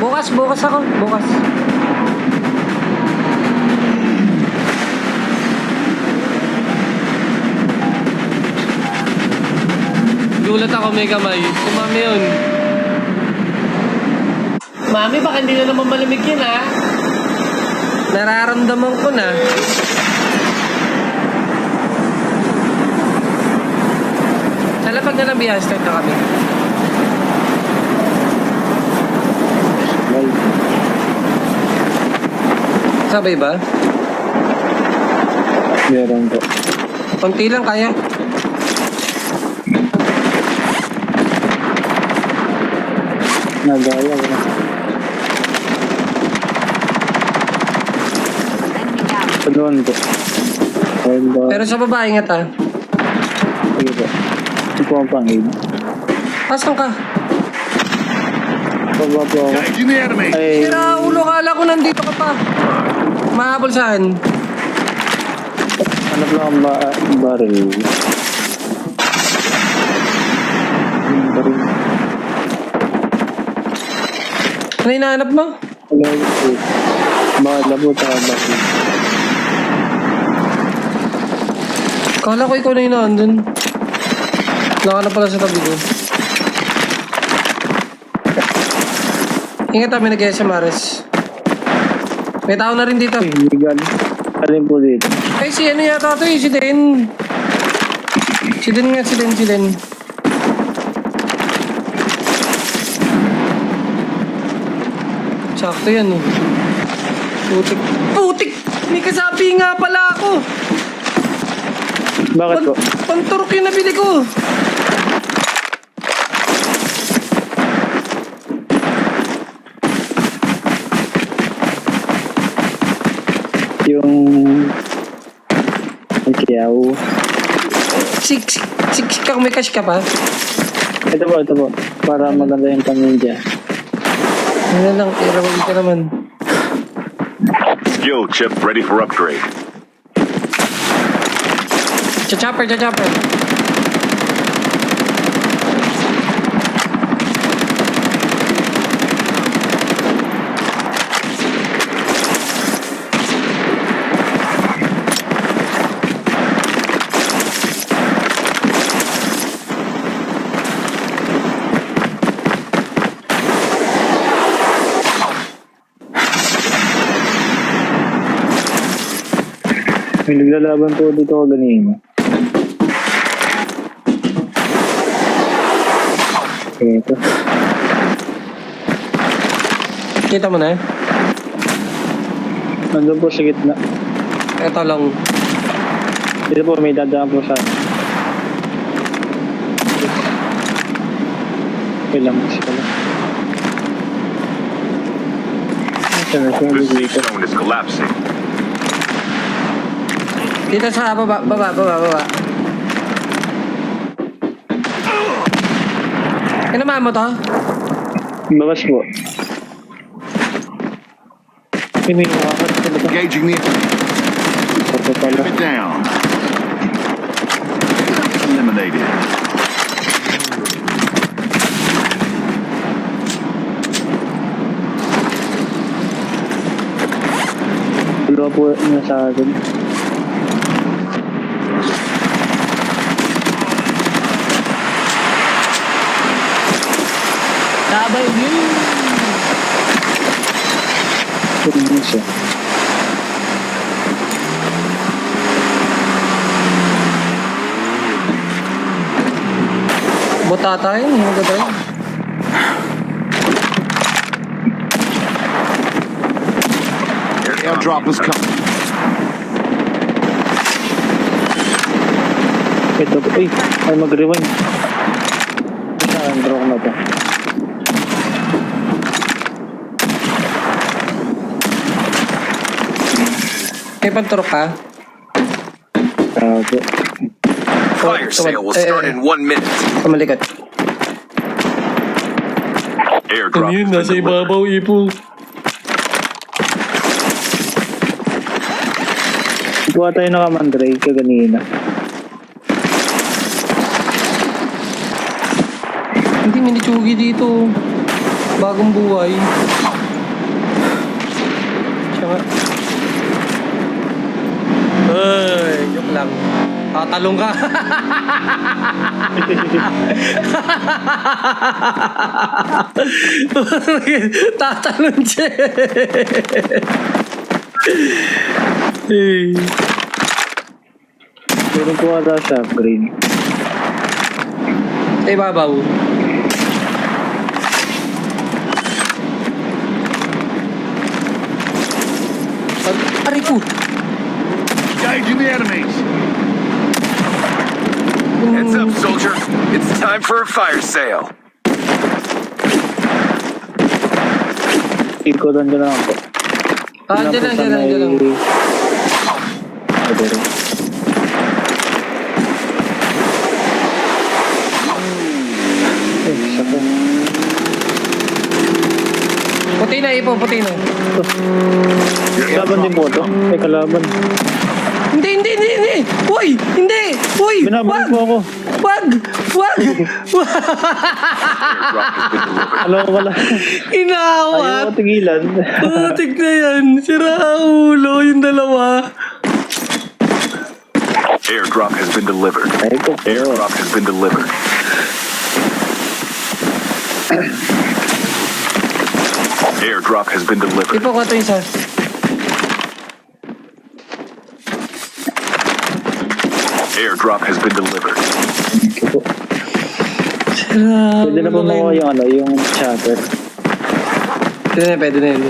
Bukas ako. Bukas. Gulat ako, may kamay. Si Mami yun. Mami, baka hindi na naman malamig yun, ha? Nararamdaman ko na. Pag nalabihan, start na kami. Sabay ba? Meron po. Konti lang kaya. Nagaya ko na. Panuan po. Pero sa baba, ingat ha. Sige po. Ito po ang pang-aid. Asan ka? Pababa po ako. Ay, Sira ulo, kala ko nandito ka pa. Mahabol saan? hanap lang ang barrel. Barrel. Ano hinahanap mo? Hello po. Labo at barrel. Kala ko ikaw na hinahandun. Naka na pala sa tabi ko. Ingat kami nag-e sa Maris. May tao na rin dito. Ay, legal. Alin po dito. Ay, si ano yata ito eh, si Den. Si Den nga, si Den. Sakto yan eh. Putik! May kasabi nga pala ako! Bakit po? Panturok yung nabili ko! Yung... Ikiyaw. Sik ka, may cash ka pa? Ito po. Para maganda yung pamilya. Ano lang, irawag ka naman. Skill chip ready for upgrade. Chachopper. May naglalaban po dito ako ganina. Ito. Kita mo na eh? Nandun po sa gitna. Ito lang. Dito po may dadaan po sa... Kailang kasi pala. The safe zone is collapsing. Dito sa baba. Kinamaan mo to? Bawas po. May wakat ka ba? Engaging the Ito pala. enemy down. Eliminated. Dalawa po na sa akin. Sabay view! Ito na siya. Buta tayo, hindi tayo. Airdrop is coming. Ito po. Ay mag-rewind. Saan draw ko na ito? May panturok ka? Grabe. Fire sale will start in 1 minute. Kamalikot. Airdrop Yun, has nasa been delivered. ibabaw, ipo. Kuha tayo ng kamandray kaganina. Hindi, minichugi dito. Bagong buhay. Tsaka... Ay, joke lang. Tatalong ka. Tatalong siya. Meron po ata siya, green. Sa ibabaw. Aray ko. Engaging the enemies. Heads up, soldier. It's time for a fire sale. Ikotan ko na ako. Dyan lang. Saka. Puti na, Ipo, puti na. Kalaban din po ito. Ay, kalaban. Hindi. Uy, hindi. Uy, Binabalik po ako. Wag. Alam ko pala. Inawat. Ayaw ko tigilan. Putik na yan. Sira ulo yung dalawa. Airdrop has been delivered. Ay, ko. Airdrop has been delivered. Airdrop has been delivered. Ipo ko ito isa. Airdrop has been delivered. Ito po. Sira Pwede na po ulo makuha kayo. yung ano, yung chatter. Pwede na yun.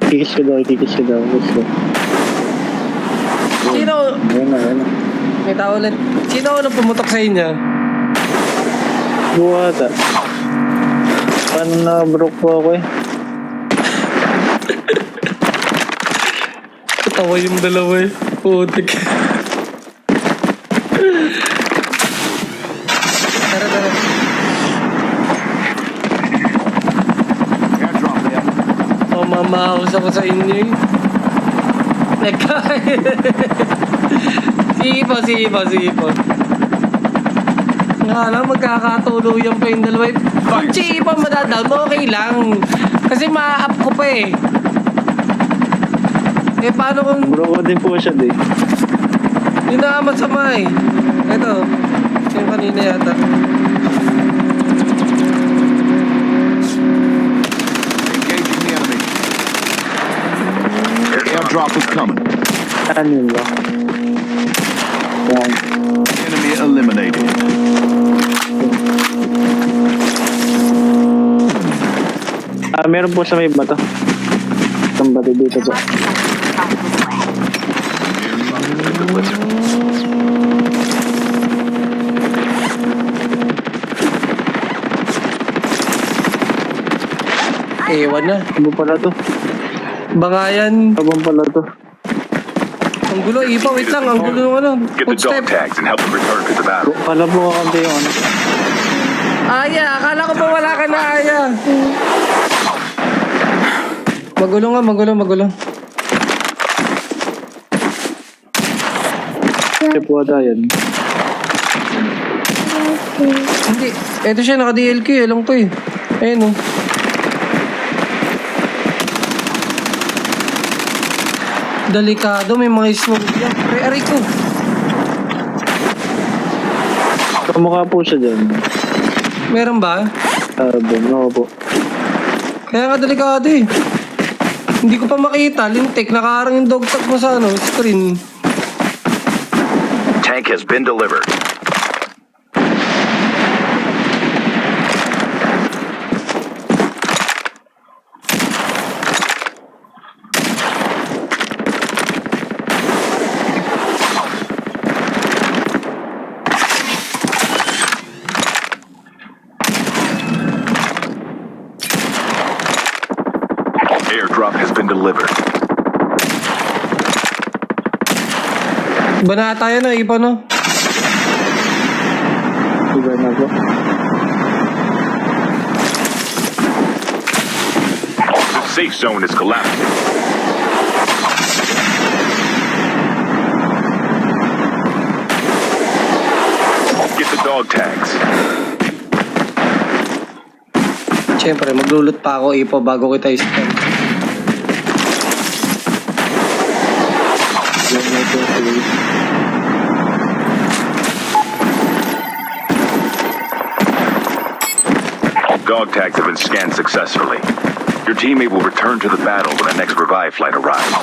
Kikis ko daw. Gusto ko. Sino? Ayun na. May tao ulit. Sino unang pumutok sa inyo? Buwata. Paano na-broke po ako eh? Katawa yung dalawa eh. Putik. Tara. Airdrop there. Mamahawas ako sa inyo eh. Sige po. Nga lang, magkakatuluyan pa yung dalawa. Kung si Ipo madadown, okay lang. Kasi ma-up ko pa eh. Eh, paano kung Broke ko din po siya din. yun na masama eh. Ito, yung kanina yata. Engaging the enemy. Airdrop is coming. Ano yun ba? Yan. Enemy eliminated. Meron po sa may bato. Itong bato dito po. Airdrop has been delivered. Ewan na. Ano pala to? Bangayan. Abang pala to. Ang gulo, Ipo, wait lang. Ang gulo ng ano. Get the dog Footstep. tags and help them return to the battle. Pala po kakampi yung ano. Aya, akala ko pa wala ka na, Aya. Magulo. Siya po ata yan. Hindi. Eto siya, naka-DLQ. Alam ko eh. Ayun oh. Delikado, may mga smoke yan. Aray ko. Kamukha po siya dyan. Meron ba? Oo po. Kaya nga delikado eh. Hindi ko pa makita. Lintik, nakaharang yung dog tag mo sa ano, screen. Tank has been delivered. Airdrop has been delivered. Banata yan ah, Ipo no? Iba na po. The safe zone is collapsing. Get the dog tags. Siyempre, maglulot pa ako ipo bago kita i-stun. Dog tags have been scanned successfully. Your teammate will return to the battle when the next revive flight arrives.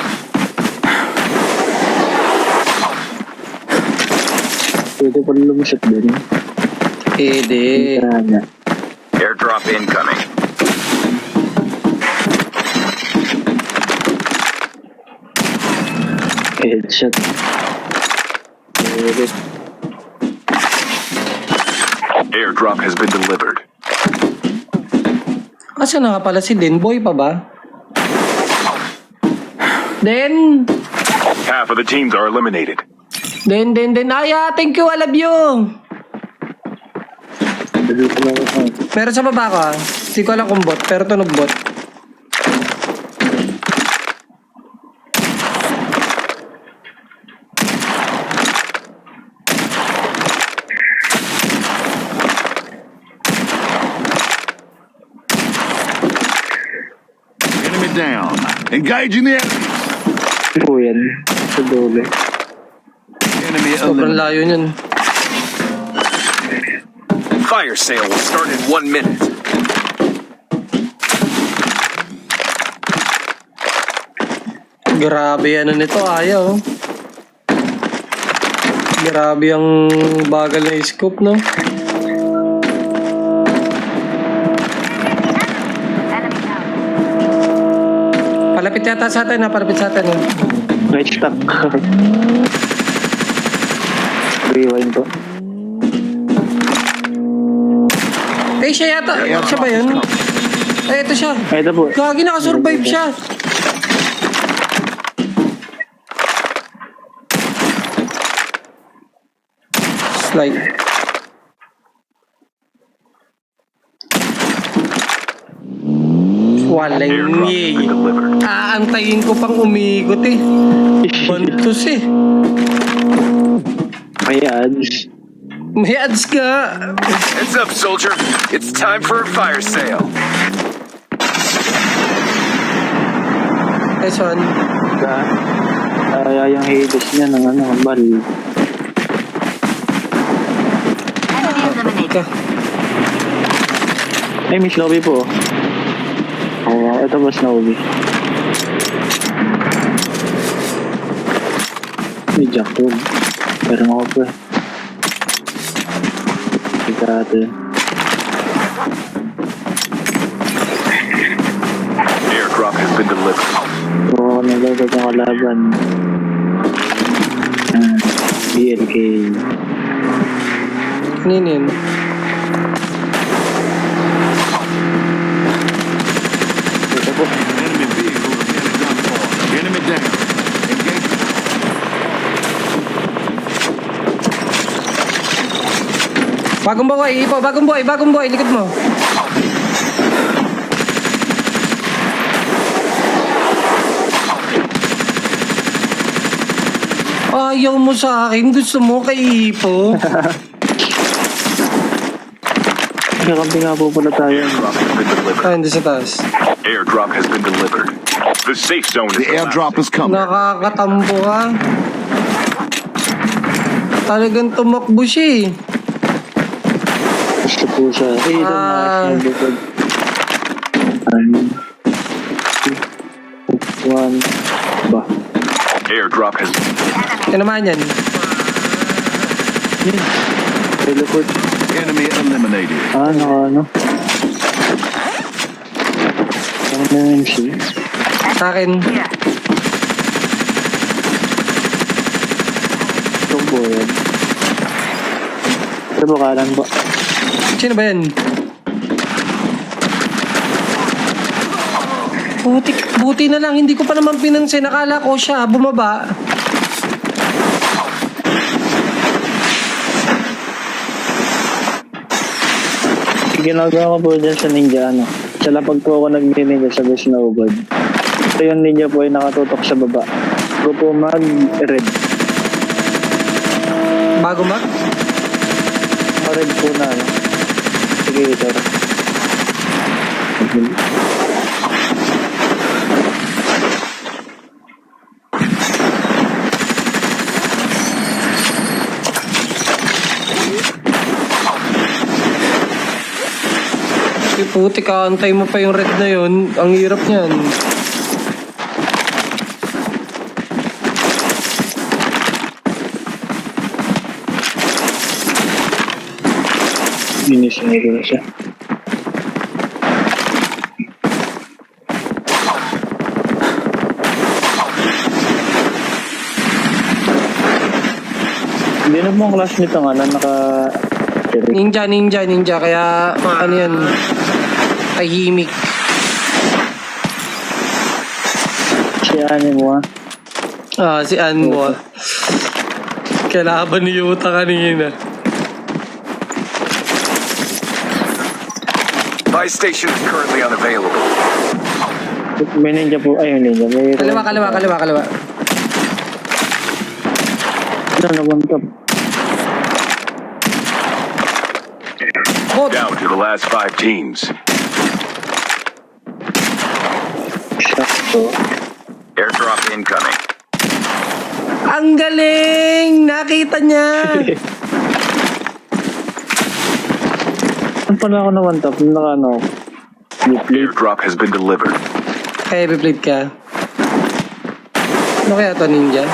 Pwede pala lumusot din. Pwede. Sana. Airdrop incoming. Headshot. Pwede. Airdrop has been delivered. Asa na nga pala si Den? Boy pa ba? Den! Half of the teams are eliminated. Den. Aya, thank you, I love you! Dito lang ako. Meron sa baba ko ah. Hindi ko alam kung bot, pero tunog bot. Enemy down. Engaging the enemy. Po yan. Sa dole. Enemy Sobrang eliminated. layo niyan. Fire sale will start in 1 minute. Grabe ano nito, ayaw. Grabe ang bagal na scope, no? Palapit yata sa atin, ha? Palapit sa atin, ha? Right stuck. Rewind po. Eh, siya yata. Siya ba yun? Eh, ito siya. Ay, ito po. Gagi, nakasurvive siya. Slide. Walang Airdrop has yay. been delivered. Aantayin ko pang umigot eh. Bantus eh. May ads. May ads ka. Heads up, soldier. It's time for a fire sale. Nice one. Kaya yung Hades niya ng ano, bal. Ka. Ay, may Snowy po. Oo, ito ba Snowy? May Jackwood. Pero ako po. Ika natin. Airdrop has been delivered. Oo, nagagad ng kalaban. BLK. Kanina yun. Ito po. Enemy vehicle reported downfall. Enemy down. Engaging. Bagong buhay, ipo. Bagong buhay. Likod mo. Ayaw mo sa akin. Gusto mo kay Ipo. Kakampi nga po pala tayo. Airdrop has been delivered. Hindi sa taas. Airdrop has been delivered. The safe zone is The airdrop is coming. Nakakatambo ka. Talagang tumakbo siya eh. Gusto po siya. Eh, ito Ah. na. Bukod. One. Ba? Airdrop has Yan naman yan. Teleport. Enemy eliminated. Ano? Ano na yun siya? Sa akin. Ito po yan. Ito po kalan ba? Sino ba yan? Buti na lang. Hindi ko pa naman pinansin. Nakala ko siya. Bumaba. Ginagawa ko po dyan sa ninja, ano. Sa lapag po ako nag-ninja sa snowboard. Ito yung ninja po ay nakatutok sa baba. Go po mag-red. Bago mag? Red po na, ano. Sige, ito. Eagle. Puti ka, antay mo pa yung red na yun. Ang hirap niyan. Ginising ko na siya. Hindi na mo ang class nito nga na naka... Ninja. Kaya, ano yan, tahimik. Si Ani mo Si Anmo. Kalaban ni Yuta kanina. Buy station is currently unavailable. May ninja po. Ay, yung ninja. May Kaliwa. Ano na one top? Bot! Down to the last 5 teams. Sakto. Airdrop incoming. Ang galing! Nakita niya! Saan pala ako na one top? Naka ano? Deep Airdrop has been delivered. Kaya i-plate ka. Ano kaya to, ninja?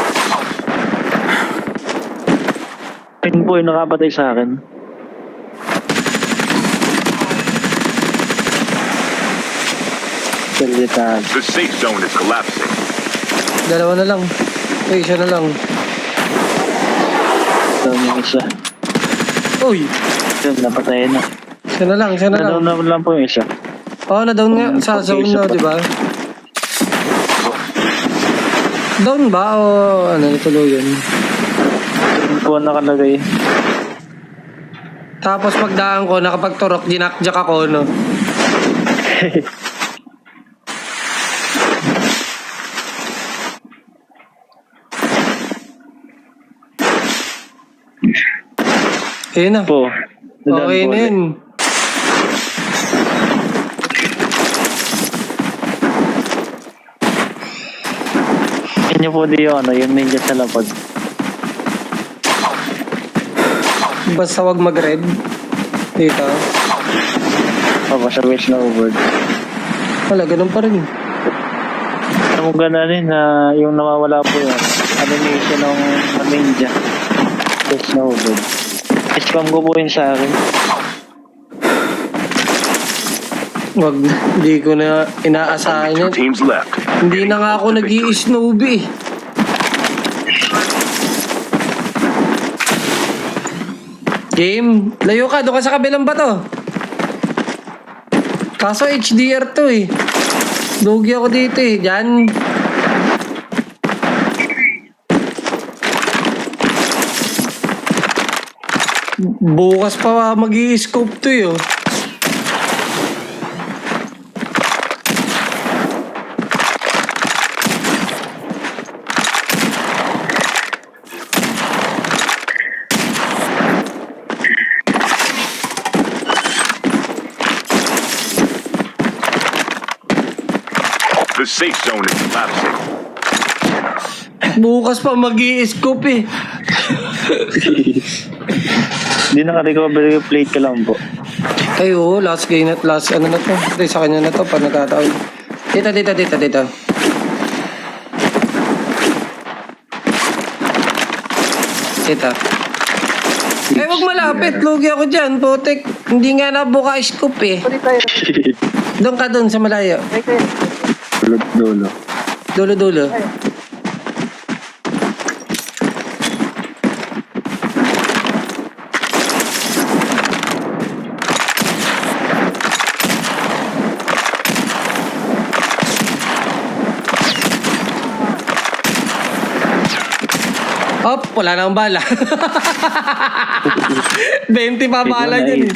Ayun po yung nakapatay sa akin. Salita. The safe zone is collapsing. Dalawa na lang. Ay, isa na lang. Down yung isa. Uy! Yun, napatay na. Isa na lang. Nadown na lang po yung isa. Oo, na-down nga. Sa zone na, di ba? Down ba? O ano, natuloy yun? Yun po nakalagay. Tapos pagdaan ko, nakapagturok, dinakjak ako, no? Ayun na. Po. Okay na yun. Inyo po di yung ano, yung ninja sa lapad. Basta wag mag-red. Dito. Sa waist na over. Wala, ganun pa rin. Ano mo gananin na yung nawawala po yun. Animation ng ninja. Waist na over. Spam ko po yun sa akin. Wag, hindi ko na inaasahan Only 2 yan. teams left. Hindi na nga ako nag-i-snowbie. Game, layo ka. Doon ka sa kabilang bato. Kaso HDR to eh. Lugi ako dito eh. Diyan. Bukas pa mag-i-scope to eh. Oh. The safe zone is collapsing. Bukas pa mag-i-scope eh. Hindi naka-recovery plate ka lang po. Ay oo, last game at last ano na to. Ay, sa kanya na to pa nagkataon. Dito. Dito. Eh, wag malapit. Lugi ako dyan, putik. Hindi nga nabuka scoop eh. Doon ka doon sa malayo. Dulo. Dulo. Op, wala nang bala. 20 pa bala dyan eh.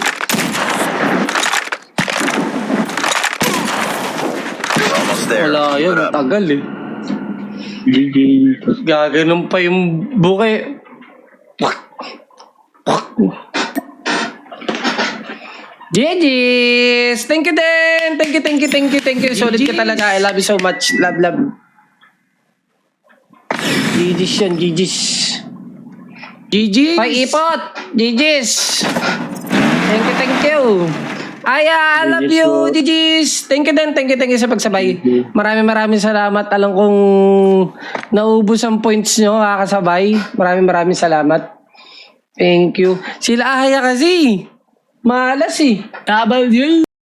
Almost there. Wala yun, tagal eh. GG. Gaganon pa yung buke. GG's! Thank you din! Thank you. Solid ka talaga. I love you so much. Love. GG's yan, GG's. GG. Hoy, ipot! GG's! Thank you. I love GG's you, po. GG's! Thank you sa pagsabay. Maraming salamat. Alam kong naubos ang points nyo, kakasabay. Maraming salamat. Thank you. Sila Ahaya kasi. Malas eh. Tabal yun.